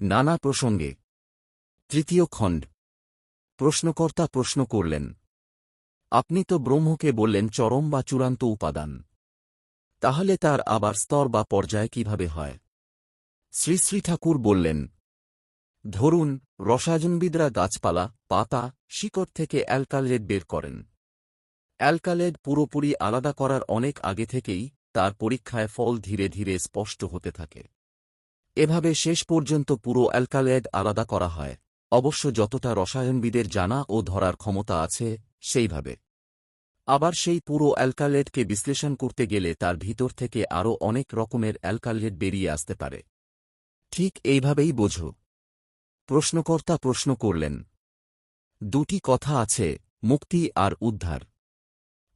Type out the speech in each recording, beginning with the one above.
নানা প্রসঙ্গে। তৃতীয় খণ্ড। প্রশ্নকর্তা প্রশ্ন করলেন, আপনি তো ব্রহ্মকে বললেন চরম বা চূড়ান্ত উপাদান, তাহলে তার আবার স্তর বা পর্যায় কিভাবে হয়? শ্রী শ্রী ঠাকুর বললেন, ধরুন রসায়নবিদরা গাছপালা, পাতা, শিকড় থেকে অ্যালকালয়েড বের করেন। অ্যালকালয়েড পুরোপুরি আলাদা করার অনেক আগে থেকেই তার পরীক্ষায় ফল ধীরে ধীরে স্পষ্ট হতে থাকে। এভাবে শেষ পর্যন্ত পুরো অ্যালকালয়েড আলাদা করা হয়, অবশ্য যতটা রসায়নবিদের জানা ও ধরার ক্ষমতা আছে সেইভাবে। আবার সেই পুরো অ্যালকালয়েডকে বিশ্লেষণ করতে গেলে তার ভিতর থেকে আরও অনেক রকমের অ্যালকালয়েড বেরিয়ে আসতে পারে। ঠিক এইভাবেই বোঝো। প্রশ্নকর্তা প্রশ্ন করলেন, দুটি কথা আছে, মুক্তি আর উদ্ধার।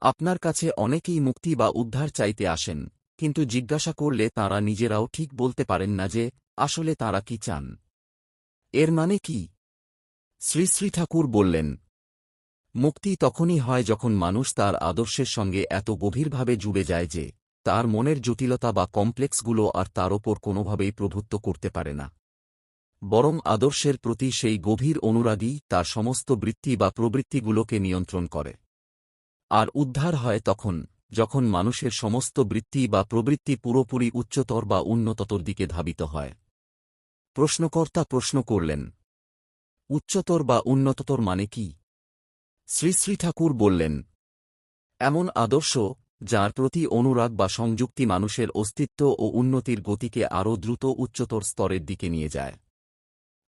আপনার কাছে অনেকেই মুক্তি বা উদ্ধার চাইতে আসেন, কিন্তু জিজ্ঞাসা করলে তাঁরা নিজেরাও ঠিক বলতে পারেন না যে আসলে তাঁরা কি চান। এর মানে কি? শ্রী শ্রী ঠাকুর বললেন, মুক্তি তখনই হয় যখন মানুষ তার আদর্শের সঙ্গে এত গভীরভাবে জুড়ে যায় যে তার মনের জটিলতা বা কমপ্লেক্সগুলো আর তার ওপর কোনোভাবেই প্রভুত্ব করতে পারে না, বরং আদর্শের প্রতি সেই গভীর অনুরাগী তার সমস্ত বৃত্তি বা প্রবৃত্তিগুলোকে নিয়ন্ত্রণ করে। আর উদ্ধার হয় তখন যখন মানুষের সমস্ত বৃত্তি বা প্রবৃত্তি পুরোপুরি উচ্চতর বা উন্নততর দিকে ধাবিত হয়। প্রশ্নকর্তা প্রশ্ন করলেন, উচ্চতর বা উন্নততর মানে কি? শ্রী শ্রী ঠাকুর বললেন, এমন আদর্শ যার প্রতি অনুরাগ বা সংযুক্তি মানুষের অস্তিত্ব ও উন্নতির গতিকে আরও দ্রুত উচ্চতর স্তরের দিকে নিয়ে যায়।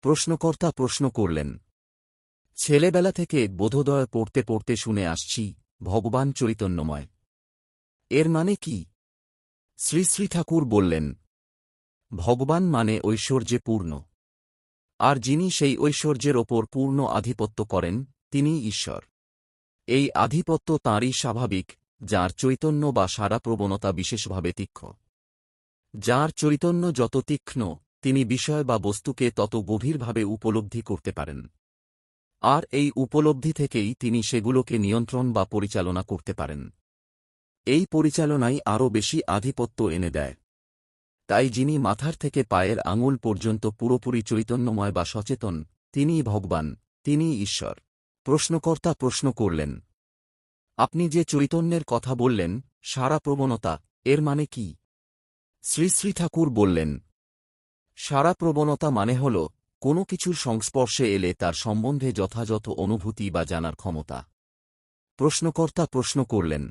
প্রশ্নকর্তা প্রশ্ন করলেন, ছেলেবেলা থেকে বোধোদয় পড়তে পড়তে শুনে আসছি ভগবান চৈতন্যময়, এর মানে কি? শ্রী শ্রী ঠাকুর বললেন, ভগবান মানে ঐশ্বর্যে পূর্ণ, আর যিনি সেই ঐশ্বর্যের ওপর পূর্ণ আধিপত্য করেন তিনিই ঈশ্বর। এই আধিপত্য তাঁরই স্বাভাবিক, যার চৈতন্য বা সারা প্রবণতা বিশেষভাবে তীক্ষ্ণ। যার চৈতন্য যত তীক্ষ্ণ তিনি বিষয় বা বস্তুকে তত গভীরভাবে উপলব্ধি করতে পারেন, আর এই উপলব্ধি থেকেই তিনি সেগুলোকে নিয়ন্ত্রণ বা পরিচালনা করতে পারেন। এই পরিচালনাই আরও বেশি আধিপত্য এনে দেয়। তাই যিনি মাথার থেকে পায়ের আঙুল পর্যন্ত পুরোপুরি চৈতন্যময় বা সচেতন, তিনিই ভগবান, তিনিই ঈশ্বর। প্রশ্নকর্তা প্রশ্ন করলেন, আপনি যে চৈতন্যের কথা বললেন, সারা প্রবণতা, এর মানে কি? শ্রী শ্রী ঠাকুর বললেন, সারা প্রবণতা মানে হল কোনো কিছুর সংস্পর্শে এলে তার সম্বন্ধে যথাযথ অনুভূতি বা জানার ক্ষমতা। প্রশ্নকর্তা প্রশ্ন করলেন,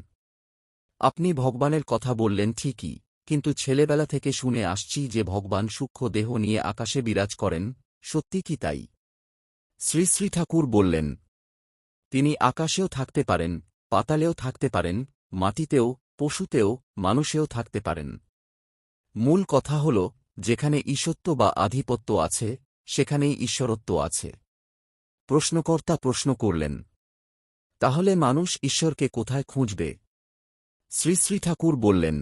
আপনি ভগবানের কথা বললেন ঠিকই, কিন্তু ছেলেবেলা থেকে শুনে আসছি যে ভগবান সূক্ষ্ম দেহ নিয়ে আকাশে বিরাজ করেন, সত্যি কি তাই? শ্রী শ্রী ঠাকুর বললেন, তিনি আকাশেও থাকতে পারেন, পাতালেও থাকতে পারেন, মাটিতেও, পশুতেও, মানুষেও থাকতে পারেন। মূল কথা হল যেখানে ঈশত্ব বা আধিপত্য আছে সেখানেই ঈশ্বরত্ব আছে। প্রশ্নকর্তা প্রশ্ন করলেন, তাহলে মানুষ ঈশ্বরকে কোথায় খুঁজবে? শ্রী শ্রী ঠাকুর বললেন,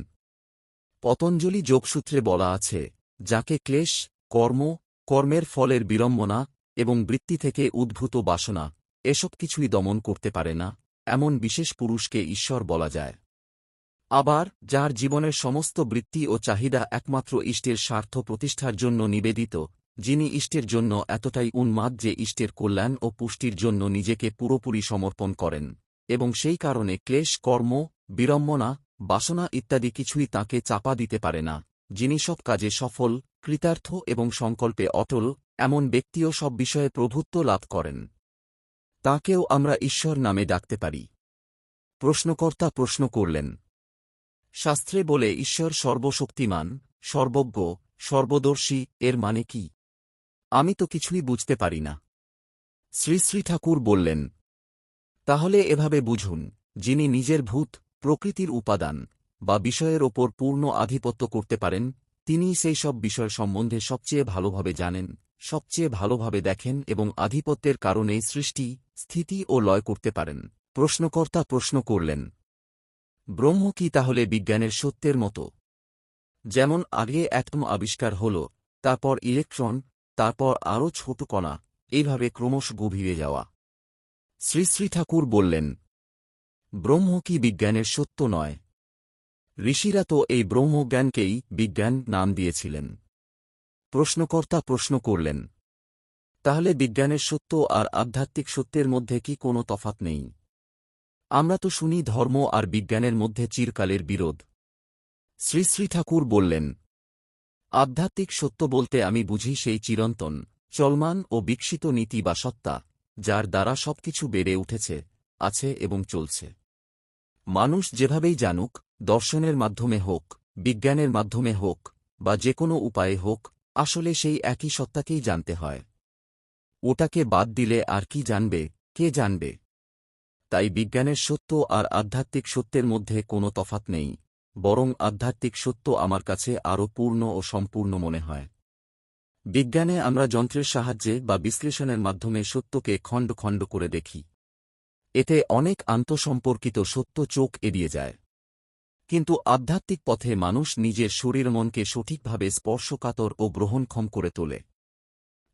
পতঞ্জলি যোগসূত্রে বলা আছে, যাকে ক্লেশ, কর্ম, কর্মের ফলের বিড়ম্বনা এবং বৃত্তি থেকে উদ্ভূত বাসনা এসব কিছুই দমন করতে পারে না, এমন বিশেষ পুরুষকে ঈশ্বর বলা যায়। আবার যার জীবনের সমস্ত বৃত্তি ও চাহিদা একমাত্র ইষ্টের স্বার্থ প্রতিষ্ঠার জন্য নিবেদিত, যিনি ইষ্টের জন্য এতটাই উন্মাদ যে ইষ্টের কল্যাণ ও পুষ্টির জন্য নিজেকে পুরোপুরি সমর্পণ করেন, এবং সেই কারণে ক্লেশ, কর্ম, বিড়ম্বনা, বাসনা ইত্যাদি কিছুই তাঁকে চাপা দিতে পারে না, যিনি সব কাজে সফল, কৃতার্থ এবং সংকল্পে অটল, এমন ব্যক্তিও সব বিষয়ে প্রভুত্ব লাভ করেন। তাঁকেও আমরা ঈশ্বর নামে ডাকতে পারি। প্রশ্নকর্তা প্রশ্ন করলেন, শাস্ত্রে বলে ঈশ্বর সর্বশক্তিমান, সর্বজ্ঞ, সর্বদর্শী, এর মানে কি? আমি তো কিছুই বুঝতে পারি না। শ্রী শ্রী ঠাকুর বললেন, তাহলে এভাবে বুঝুন, যিনি নিজের ভূত, প্রকৃতির উপাদান বা বিষয়ের ওপর পূর্ণ আধিপত্য করতে পারেন, তিনিই সেই সব বিষয় সম্বন্ধে সবচেয়ে ভালোভাবে জানেন, সবচেয়ে ভালোভাবে দেখেন এবং আধিপত্যের কারণে সৃষ্টি, স্থিতি ও লয় করতে পারেন। প্রশ্নকর্তা প্রশ্ন করলেন, ব্রহ্ম কি তাহলে বিজ্ঞানের সত্যের মতো? যেমন আগে অ্যাটম আবিষ্কার হল, তারপর ইলেকট্রন, তারপর আরও ছোট কণা, এইভাবে ক্রমশ গভীরে যাওয়া। শ্রী শ্রী ঠাকুর বললেন, ব্রহ্ম কি বিজ্ঞানের সত্য নয়? ঋষিরা তো এই ব্রহ্মজ্ঞানকেই বিজ্ঞান নাম দিয়েছিলেন। প্রশ্নকর্তা প্রশ্ন করলেন, তাহলে বিজ্ঞানের সত্য আর আধ্যাত্মিক সত্যের মধ্যে কি কোনো তফাৎ নেই? আমরা তো শুনি ধর্ম আর বিজ্ঞানের মধ্যে চিরকালের বিরোধ। শ্রী শ্রী ঠাকুর বললেন, আধ্যাত্মিক সত্য বলতে আমি বুঝি সেই চিরন্তন, চলমান ও বিকশিত নীতি বা সত্তা, যার দ্বারা সবকিছু বেড়ে উঠেছে, আছে এবং চলছে। মানুষ যেভাবেই জানুক, দর্শনের মাধ্যমে হোক, বিজ্ঞানের মাধ্যমে হোক, বা যে কোনো উপায়ে হোক, আসলে সেই একই সত্তাকেই জানতে হয়। ওটাকে বাদ দিলে আর কি জানবে, কে জানবে? তাই বিজ্ঞানের সত্য আর আধ্যাত্মিক সত্যের মধ্যে কোনো তফাৎ নেই, বরং আধ্যাত্মিক সত্য আমার কাছে আরও পূর্ণ ও সম্পূর্ণ মনে হয়। বিজ্ঞানে আমরা যন্ত্রের সাহায্যে বা বিশ্লেষণের মাধ্যমে সত্যকে খণ্ড খণ্ড করে দেখি। এতে অনেক আন্তঃসম্পর্কিত সত্য চোখ এড়িয়ে যায়। কিন্তু আধ্যাত্মিক পথে মানুষ নিজের শরীর মনকে সঠিকভাবে স্পর্শকাতর ও গ্রহণক্ষম করে তোলে।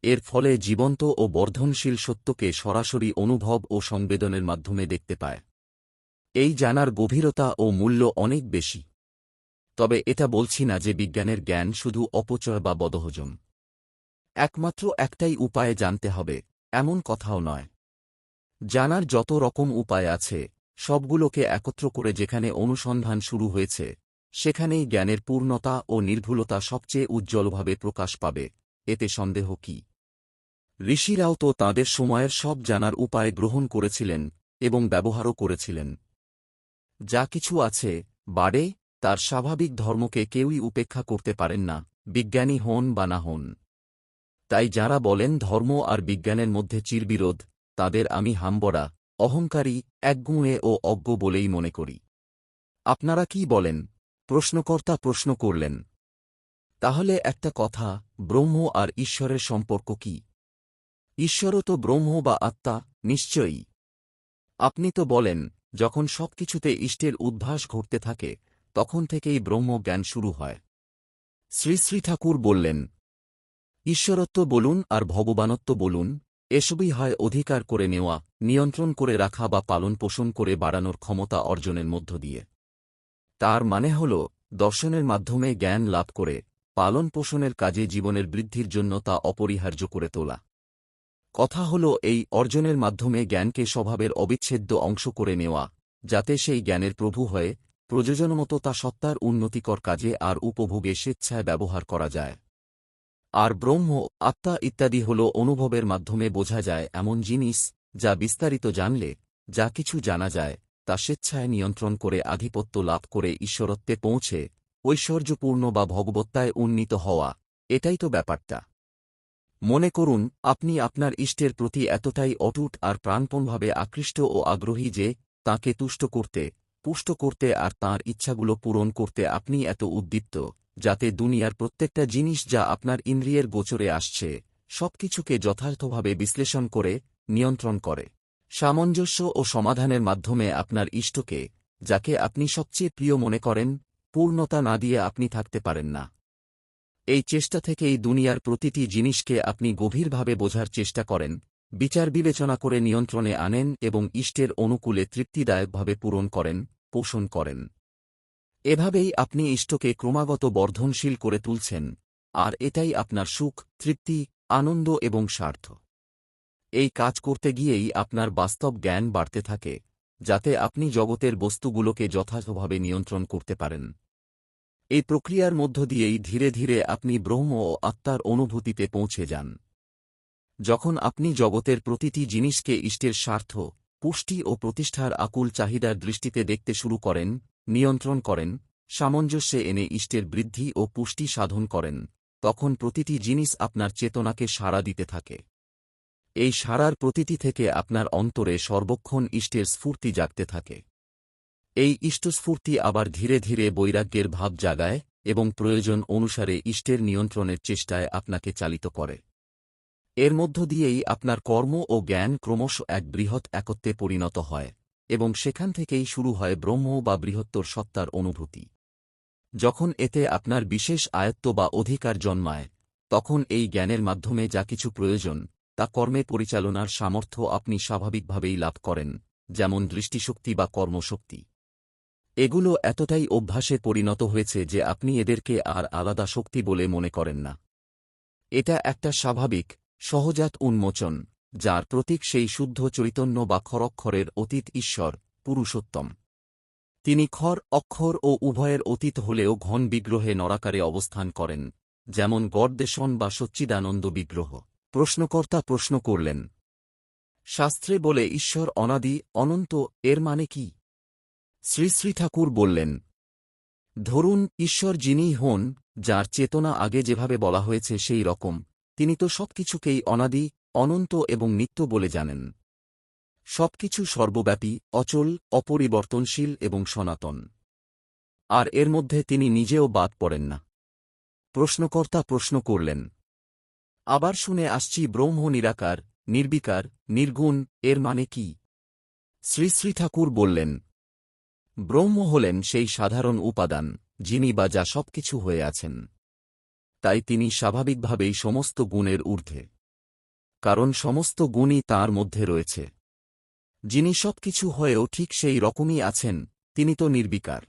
এর ফলে জীবন্ত ও বর্ধনশীল সত্যকে সরাসরি অনুভব ও সংবেদনের মাধ্যমে দেখতে পায়। এই জানার গভীরতা ও মূল্য অনেক বেশি। তবে এটা বলছি না যে বিজ্ঞানের জ্ঞান শুধু অপচয় বা বদহজম। একমাত্র একটাই উপায়ে জানতে হবে, এমন কথাও নয়। জানার যত রকম উপায় আছে, সবগুলোকে একত্র করে যেখানে অনুসন্ধান শুরু হয়েছে, সেখানেই জ্ঞানের পূর্ণতা ও নির্ভুলতা সবচেয়ে উজ্জ্বলভাবে প্রকাশ পাবে, এতে সন্দেহ কি? ঋষিরাও তো তাঁদের সময়ের সব জানার উপায় গ্রহণ করেছিলেন এবং ব্যবহারও করেছিলেন। যা কিছু আছে, বাড়ে, তার স্বাভাবিক ধর্মকে কেউই উপেক্ষা করতে পারেন না, বিজ্ঞানী হন বা না হন। তাই যাঁরা বলেন ধর্ম আর বিজ্ঞানের মধ্যে চিরবিরোধ, তাদের আমি হামবড়া, অহংকারী, একগুঁয়ে ও অজ্ঞ বলেই মনে করি। আপনারা কি বলেন? প্রশ্নকর্তা প্রশ্ন করলেন। তাহলে একটা কথা, ব্রহ্ম আর ঈশ্বরের সম্পর্ক কি? ঈশ্বরও তো ব্রহ্ম বা আত্মা, নিশ্চয়ই। আপনি তো বলেন, যখন সবকিছুতে ইষ্টের উদ্ভাস ঘটতে থাকে, তখন থেকেই ব্রহ্ম জ্ঞান শুরু হয়। শ্রী শ্রী ঠাকুর বললেন, ঈশ্বরত্ব বলুন আর ভগবানত্ব বলুন, এসবই হয় অধিকার করে নেওয়া, নিয়ন্ত্রণ করে রাখা বা পালন পোষণ করে বাড়ানোর ক্ষমতা অর্জনের মধ্য দিয়ে। তার মানে হল, দর্শনের মাধ্যমে জ্ঞান লাভ করে, পালন পোষণের কাজে জীবনের বৃদ্ধির জন্য তা অপরিহার্য করে তোলা। কথা হল এই অর্জনের মাধ্যমে জ্ঞানকে স্বভাবের অবিচ্ছেদ্য অংশ করে নেওয়া, যাতে সেই জ্ঞানের প্রভু হয়ে, প্রয়োজনমতো তা সত্তার উন্নতিকর কাজে আর উপভোগে স্বেচ্ছায় ব্যবহার করা যায়। আর ব্রহ্ম, আত্মা ইত্যাদি হল অনুভবের মাধ্যমে বোঝা যায় এমন জিনিস, যা বিস্তারিত জানলে, যা কিছু জানা যায়, তা স্বেচ্ছায় নিয়ন্ত্রণ করে আধিপত্য লাভ করে ঈশ্বরত্বে পৌঁছে, ঐশ্বর্যপূর্ণ বা ভগবত্তায় উন্নীত হওয়া, এটাই তো ব্যাপারটা। মনে করুন, আপনি আপনার ইষ্টের প্রতি এতটাই অটুট আর প্রাণপণভাবে আকৃষ্ট ও আগ্রহী যে, তাঁকে তুষ্ট করতে, পুষ্ট করতে আর তাঁর ইচ্ছাগুলো পূরণ করতে আপনি এত উদ্দীপ্ত, যাতে দুনিয়ার প্রত্যেকটা জিনিস যা আপনার ইন্দ্রিয়ের গোচরে আসছে, সবকিছুকে যথার্থভাবে বিশ্লেষণ করে, নিয়ন্ত্রণ করে, সামঞ্জস্য ও সমাধানের মাধ্যমে আপনার ইষ্টকে, যাকে আপনি সবচেয়ে প্রিয় মনে করেন, পূর্ণতা না দিয়ে আপনি থাকতে পারেন না। এই চেষ্টা থেকেই দুনিয়ার প্রতিটি জিনিসকে আপনি গভীরভাবে বোঝার চেষ্টা করেন, বিচার বিবেচনা করে নিয়ন্ত্রণে আনেন এবং ইষ্টের অনুকূলে তৃপ্তিদায়কভাবে পূরণ করেন, পোষণ করেন। এভাবেই আপনি ইষ্টকে ক্রমাগত বর্ধনশীল করে তুলছেন, আর এটাই আপনার সুখ, তৃপ্তি, আনন্দ এবং স্বার্থ। এই কাজ করতে গিয়েই আপনার বাস্তব জ্ঞান বাড়তে থাকে, যাতে আপনি জগতের বস্তুগুলোকে যথাযথভাবে নিয়ন্ত্রণ করতে পারেন। এই প্রক্রিয়ার মধ্য দিয়েই ধীরে ধীরে আপনি ব্রহ্ম ও আত্মার অনুভূতিতে পৌঁছে যান। যখন আপনি জগতের প্রতিটি জিনিসকে ইষ্টের স্বার্থ, পুষ্টি ও প্রতিষ্ঠার আকুল চাহিদার দৃষ্টিতে দেখতে শুরু করেন, নিয়ন্ত্রণ করেন, সামঞ্জস্যে এনে ইষ্টের বৃদ্ধি ও পুষ্টি সাধন করেন, তখন প্রতিটি জিনিস আপনার চেতনাকে সাড়া দিতে থাকে। এই সাড়ার প্রতিটি থেকে আপনার অন্তরে সর্বক্ষণ ইষ্টের স্ফূর্তি জাগতে থাকে। এই ইষ্টস্ফূর্তি আবার ধীরে ধীরে বৈরাগ্যের ভাব জাগায় এবং প্রয়োজন অনুসারে ইষ্টের নিয়ন্ত্রণের চেষ্টায় আপনাকে চালিত করে। এর মধ্য দিয়েই আপনার কর্ম ও জ্ঞান ক্রমশ এক বৃহৎ একত্বে পরিণত হয়, এবং সেখান থেকেই শুরু হয় ব্রহ্ম বা বৃহত্তর সত্তার অনুভূতি। যখন এতে আপনার বিশেষ আয়ত্ত বা অধিকার জন্মায়, তখন এই জ্ঞানের মাধ্যমে যা কিছু প্রয়োজন, তা কর্মে পরিচালনার সামর্থ্য আপনি স্বাভাবিকভাবেই লাভ করেন, যেমন দৃষ্টিশক্তি বা কর্মশক্তি। এগুলো এতটাই অভ্যাসে পরিণত হয়েছে যে আপনি এদেরকে আর আলাদা শক্তি বলে মনে করেন না। এটা একটা স্বাভাবিক সহজাত উন্মোচন, যার প্রতীক সেই শুদ্ধ চৈতন্য বা ক্ষরক্ষরের অতীত ঈশ্বর, পুরুষোত্তম। তিনি ক্ষর অক্ষর ও উভয়ের অতীত হলেও ঘন বিগ্রহে নরাকারে অবস্থান করেন, যেমন গড়দেশন বা সচ্চিদানন্দ বিগ্রহ। প্রশ্নকর্তা প্রশ্ন করলেন, শাস্ত্রে বলে ঈশ্বর অনাদি অনন্ত, এর মানে কি? শ্রী শ্রী ঠাকুর বললেন, ধরুন ঈশ্বর যিনিই হন, যার চেতনা আগে যেভাবে বলা হয়েছে সেই রকম, তিনি তো সবকিছুকেই অনাদি অনন্ত এবং নিত্য বলে জানেন। সবকিছু সর্বব্যাপী, অচল, অপরিবর্তনশীল এবং সনাতন। আর এর মধ্যে তিনি নিজেও বাদ পড়েন না। প্রশ্নকর্তা প্রশ্ন করলেন, আবার শুনে আসছি ব্রহ্ম নিরাকার, নির্বিকার, নির্গুণ, এর মানে কি? শ্রী শ্রী ঠাকুর বললেন, ব্রহ্ম হলেন সেই সাধারণ উপাদান, যিনি বা যা সবকিছু হয়ে আছেন। তাই তিনি স্বাভাবিকভাবেই সমস্ত গুণের ঊর্ধ্বে, কারণ সমস্ত গুণই তাঁর মধ্যে রয়েছে। যিনি সবকিছু হয়েও ঠিক সেই রকমই আছেন, তিনি তো নির্বিকার।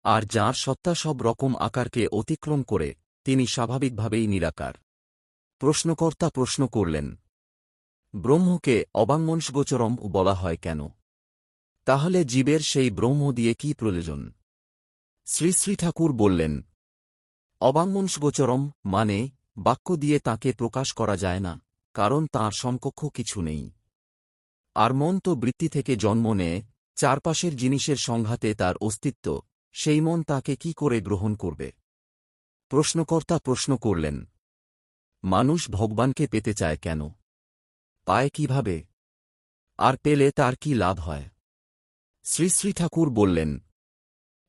আর যাঁর সত্তা সব রকম আকারকে অতিক্রম করে, তিনি স্বাভাবিকভাবেই নিরাকার। প্রশ্নকর্তা প্রশ্ন করলেন, ব্রহ্মকে অবাঙ্মনসগোচরম বলা হয় কেন? তাহলে জীবের সেই ব্রহ্ম দিয়ে কি প্রয়োজন? শ্রী শ্রী ঠাকুর বললেন, অবাঙ্মনসগোচরম মানে বাক্য দিয়ে তাকে প্রকাশ করা যায় না, কারণ তাঁর সমকক্ষ কিছু নেই। আর মন তো বৃত্তি থেকে জন্ম নেয়, চারপাশের জিনিসের সংঘাতে তার অস্তিত্ব, সেই মন তাকে কি করে গ্রহণ করবে? প্রশ্নকর্তা প্রশ্ন করলেন, মানুষ ভগবানকে পেতে চায় কেন? পায় কিভাবে? আর পেলে তার কি লাভ হয়? শ্রী শ্রী ঠাকুর বললেন,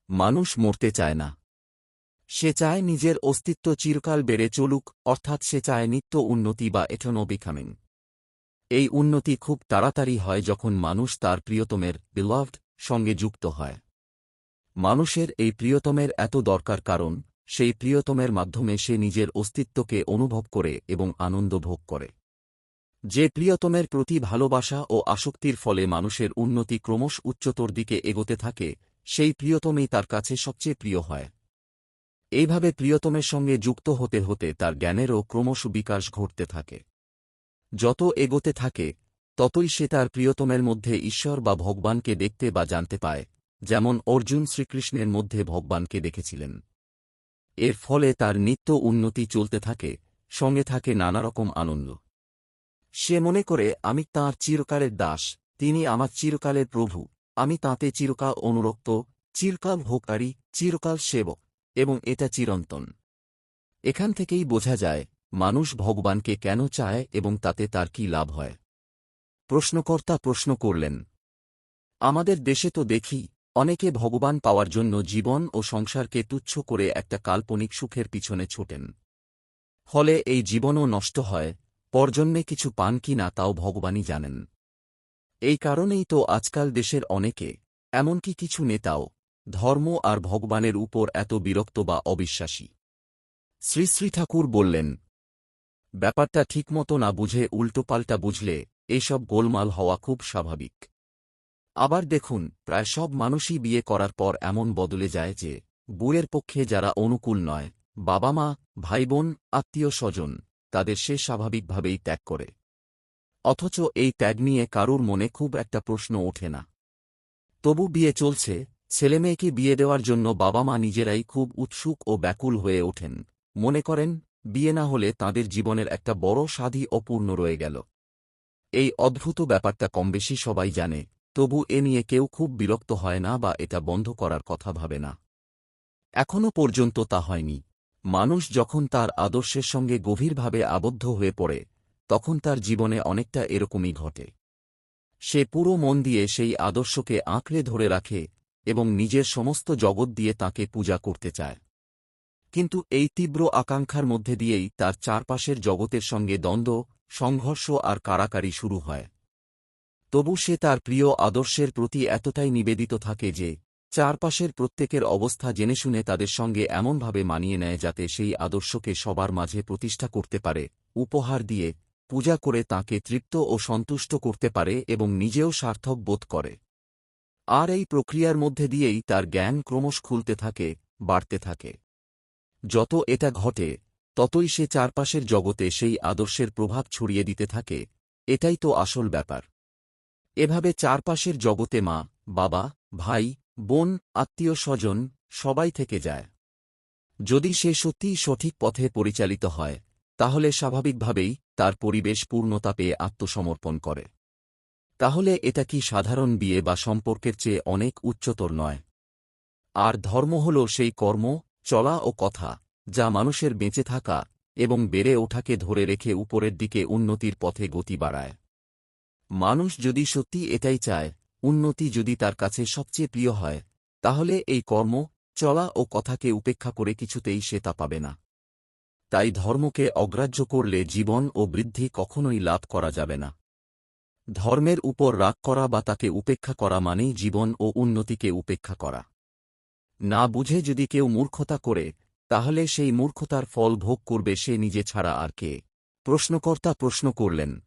মানুষ মরতে চায় না। সে চায় নিজের অস্তিত্ব চিরকাল বেড়ে চলুক, অর্থাৎ সে চায় নিত্য উন্নতি বা এটার্নাল বিকামিং। এই উন্নতি খুব তাড়াতাড়ি হয় যখন মানুষ তার প্রিয়তমের বিলভড সঙ্গে যুক্ত হয়। মানুষের এই প্রিয়তমের এত দরকার, কারণ সেই প্রিয়তমের মাধ্যমে সে নিজের অস্তিত্বকে অনুভব করে এবং আনন্দ ভোগ করে। যে প্রিয়তমের প্রতি ভালোবাসা ও আসক্তির ফলে মানুষের উন্নতি ক্রমশ উচ্চতর দিকে এগোতে থাকে, সেই প্রিয়তমেই তার কাছে সবচেয়ে প্রিয় হয়। এইভাবে প্রিয়তমের সঙ্গে যুক্ত হতে হতে তার জ্ঞানেরও ক্রমশ বিকাশ ঘটতে থাকে। যত এগোতে থাকে, ততই সে তার প্রিয়তমের মধ্যে ঈশ্বর বা ভগবানকে দেখতে বা জানতে পায়, যেমন অর্জুন শ্রীকৃষ্ণের মধ্যে ভগবানকে দেখেছিলেন। এর ফলে তার নিত্য উন্নতি চলতে থাকে, সঙ্গে থাকে নানারকম আনন্দ। সে মনে করে, আমি তাঁর চিরকালের দাস, তিনি আমার চিরকালের প্রভু, আমি তাঁতে চিরকাল অনুরক্ত, চিরকাল ভোগকারী, চিরকাল সেবক, এবং এটা চিরন্তন। এখান থেকেই বোঝা যায় মানুষ ভগবানকে কেন চায় এবং তাতে তার কি লাভ হয়। প্রশ্নকর্তা প্রশ্ন করলেন, আমাদের দেশে তো দেখি অনেকে ভগবান পাওয়ার জন্য জীবন ও সংসারকে তুচ্ছ করে একটা কাল্পনিক সুখের পিছনে ছোটেন। ফলে এই জীবনও নষ্ট হয়, পরজন্মে কিছু পান কি না তাও ভগবানই জানেন। এই কারণেই তো আজকাল দেশের অনেকে, এমনকি কিছু নেতাও, ধর্ম আর ভগবানের উপর এত বিরক্ত বা অবিশ্বাসী। শ্রী শ্রী ঠাকুর বললেন, ব্যাপারটা ঠিকমতো না বুঝে উল্টোপাল্টা বুঝলে এইসব গোলমাল হওয়া খুব স্বাভাবিক। আবার দেখুন, প্রায় সব মানুষই বিয়ে করার পর এমন বদলে যায় যে বউয়ের পক্ষে যারা অনুকূল নয়, বাবা মা, ভাই বোন, আত্মীয় স্বজন, তাদের সে স্বাভাবিকভাবেই ত্যাগ করে। অথচ এই ত্যাগ নিয়ে কারুর মনে খুব একটা প্রশ্ন ওঠে না। তবু বিয়ে চলছে, ছেলেমেয়েকে বিয়ে দেওয়ার জন্য বাবা মা নিজেরাই খুব উৎসুক ও ব্যাকুল হয়ে ওঠেন, মনে করেন বিয়ে না হলে তাঁদের জীবনের একটা বড় স্বাদই অপূর্ণ রয়ে গেল। এই অদ্ভুত ব্যাপারটা কমবেশি সবাই জানে, তবু এ নিয়ে কেউ খুব বিরক্ত হয় না বা এটা বন্ধ করার কথা ভাবে না। এখনও পর্যন্ত তা হয়নি। মানুষ যখন তার আদর্শের সঙ্গে গভীরভাবে আবদ্ধ হয়ে পড়ে, তখন তার জীবনে অনেকটা এরকমই ঘটে। সে পুরো মন দিয়ে সেই আদর্শকে আঁকড়ে ধরে রাখে এবং নিজের সমস্ত জগৎ দিয়ে তাকে পূজা করতে চায়। কিন্তু এই তীব্র আকাঙ্ক্ষার মধ্যে দিয়েই তার চারপাশের জগতের সঙ্গে দ্বন্দ্ব, সংঘর্ষ আর কাড়াকাড়ি শুরু হয়। তবু সে তার প্রিয় আদর্শের প্রতি এতটাই নিবেদিত থাকে যে চারপাশের প্রত্যেকের অবস্থা জেনে শুনে তাদের সঙ্গে এমনভাবে মানিয়ে নেয় যাতে সেই আদর্শকে সবার মাঝে প্রতিষ্ঠা করতে পারে, উপহার দিয়ে, পূজা করে তাঁকে তৃপ্ত ও সন্তুষ্ট করতে পারে এবং নিজেও সার্থক বোধ করে। আর এই প্রক্রিয়ার মধ্যে দিয়েই তার জ্ঞান ক্রমশ খুলতে থাকে, বাড়তে থাকে। যত এটা ঘটে, ততই সে চারপাশের জগতে সেই আদর্শের প্রভাব ছড়িয়ে দিতে থাকে। এটাই তো আসল ব্যাপার। এভাবে চারপাশের জগতে মা, বাবা, ভাই, বোন, আত্মীয় স্বজন সবাই থেকে যায়। যদি সে সত্যিই সঠিক পথে পরিচালিত হয়, তাহলে স্বাভাবিকভাবেই তার পরিবেশ পূর্ণতা পেয়ে আত্মসমর্পণ করে। তাহলে এটা কি সাধারণ বিয়ে বা সম্পর্কের চেয়ে অনেক উচ্চতর নয়? আর ধর্ম হল সেই কর্ম, চলা ও কথা, যা মানুষের বেঁচে থাকা এবং বেড়ে ওঠাকে ধরে রেখে উপরের দিকে উন্নতির পথে গতি বাড়ায়। মানুষ যদি সত্যি এটাই চায়, উন্নতি যদি তার কাছে সবচেয়ে প্রিয় হয়, তাহলে এই কর্ম, চলা ও কথাকে উপেক্ষা করে কিছুতেই সে তা পাবে না। তাই ধর্মকে অগ্রাহ্য করলে জীবন ও বৃদ্ধি কখনোই লাভ করা যাবে না। ধর্মের উপর রাগ করা বা তাকে উপেক্ষা করা মানেই জীবন ও উন্নতিকে উপেক্ষা করা। না বুঝে যদি কেউ মূর্খতা করে, তাহলে সেই মূর্খতার ফল ভোগ করবে সে নিজে ছাড়া আর কে? প্রশ্নকর্তা প্রশ্ন করলেন,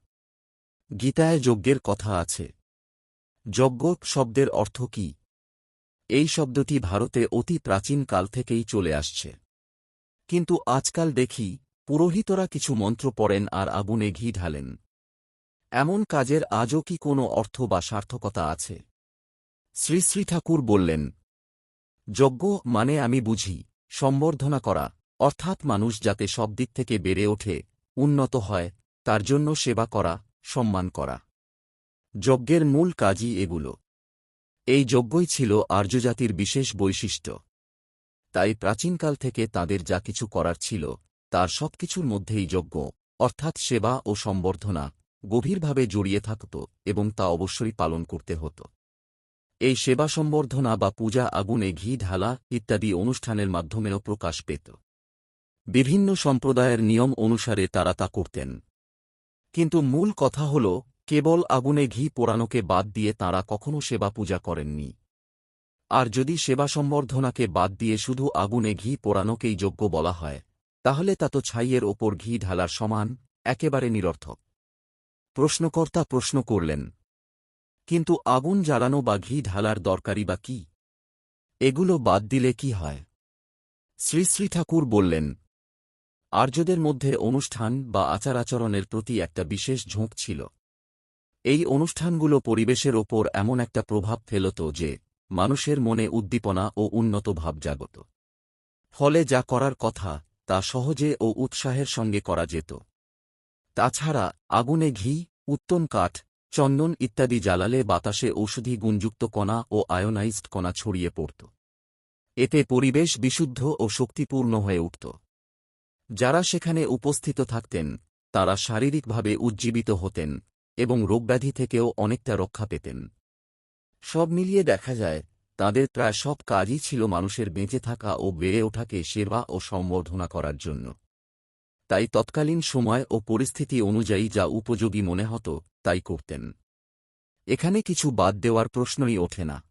গীতায় যজ্ঞের কথা আছে। যজ্ঞ শব্দের অর্থ কি? এই শব্দটি ভারতে অতি প্রাচীন কাল থেকেই চলে আসছে। কিন্তু আজকাল দেখি পুরোহিতরা কিছু মন্ত্র পড়েন আর আগুনে ঘি ঢালেন। এমন কাজের আজও কি কোনো অর্থ বা সার্থকতা আছে? শ্রী শ্রী ঠাকুর বললেন, যজ্ঞ মানে আমি বুঝি সম্বর্ধনা করা, অর্থাৎ মানুষ যাতে সব দিক থেকে বেড়ে ওঠে, উন্নত হয়, তার জন্য সেবা করা, সম্মান করা। যজ্ঞের মূল কাজই এগুলো। এই যজ্ঞই ছিল আর্যজাতির বিশেষ বৈশিষ্ট্য। তাই প্রাচীনকাল থেকে তাদের যা কিছু করার ছিল, তার সবকিছুর মধ্যেই যজ্ঞ, অর্থাৎ সেবা ও সম্বর্ধনা, গভীরভাবে জড়িয়ে থাকত এবং তা অবশ্যই পালন করতে হতো। এই সেবা সম্বর্ধনা বা পূজা আগুনে ঘি ঢালা ইত্যাদি অনুষ্ঠানের মাধ্যমেও প্রকাশ পেত। বিভিন্ন সম্প্রদায়ের নিয়ম অনুসারে তারা তা করতেন। কিন্তু মূল কথা হল, কেবল আগুনে ঘি পোড়ানোকে বাদ দিয়ে তাঁরা কখনও সেবা পূজা করেননি। আর যদি সেবা সম্বর্ধনাকে বাদ দিয়ে শুধু আগুনে ঘি পোড়ানোকেই যজ্ঞ বলা হয়, তাহলে তা তো ছাইয়ের ওপর ঘি ঢালার সমান, একেবারে নিরর্থক। প্রশ্নকর্তা প্রশ্ন করলেন, কিন্তু আগুন জ্বালানো বা ঘি ঢালার দরকারই বা কি? এগুলো বাদ দিলে কি হয়? শ্রী শ্রী ঠাকুর বললেন, আর্যদের মধ্যে অনুষ্ঠান বা আচার-আচরণের প্রতি একটা বিশেষ ঝোঁক ছিল। এই অনুষ্ঠানগুলো পরিবেশের ওপর এমন একটা প্রভাব ফেলত যে মানুষের মনে উদ্দীপনা ও উন্নত ভাব জাগত। ফলে যা করার কথা তা সহজে ও উৎসাহের সঙ্গে করা যেত। তাছাড়া আগুনে ঘি, উত্তম কাঠ, চন্দন ইত্যাদি জ্বালালে বাতাসে ঔষধি গুণযুক্ত কণা ও আয়োনাইজড কণা ছড়িয়ে পড়ত। এতে পরিবেশ বিশুদ্ধ ও শক্তিপূর্ণ হয়ে উঠত। যারা সেখানে উপস্থিত থাকতেন, তারা শারীরিকভাবে উজ্জীবিত হতেন এবং রোগব্যাধি থেকেও অনেকটা রক্ষা পেতেন। সব মিলিয়ে দেখা যায়, তাদের প্রায় সব কাজই ছিল মানুষের বেঁচে থাকা ও বেড়ে ওঠাকে সেবা ও সম্বর্ধনা করার জন্য। তাই তৎকালীন সময় ও পরিস্থিতি অনুযায়ী যা উপযোগী মনে হতো তাই করতেন। এখানে কিছু বাদ দেওয়ার প্রশ্নই ওঠে না।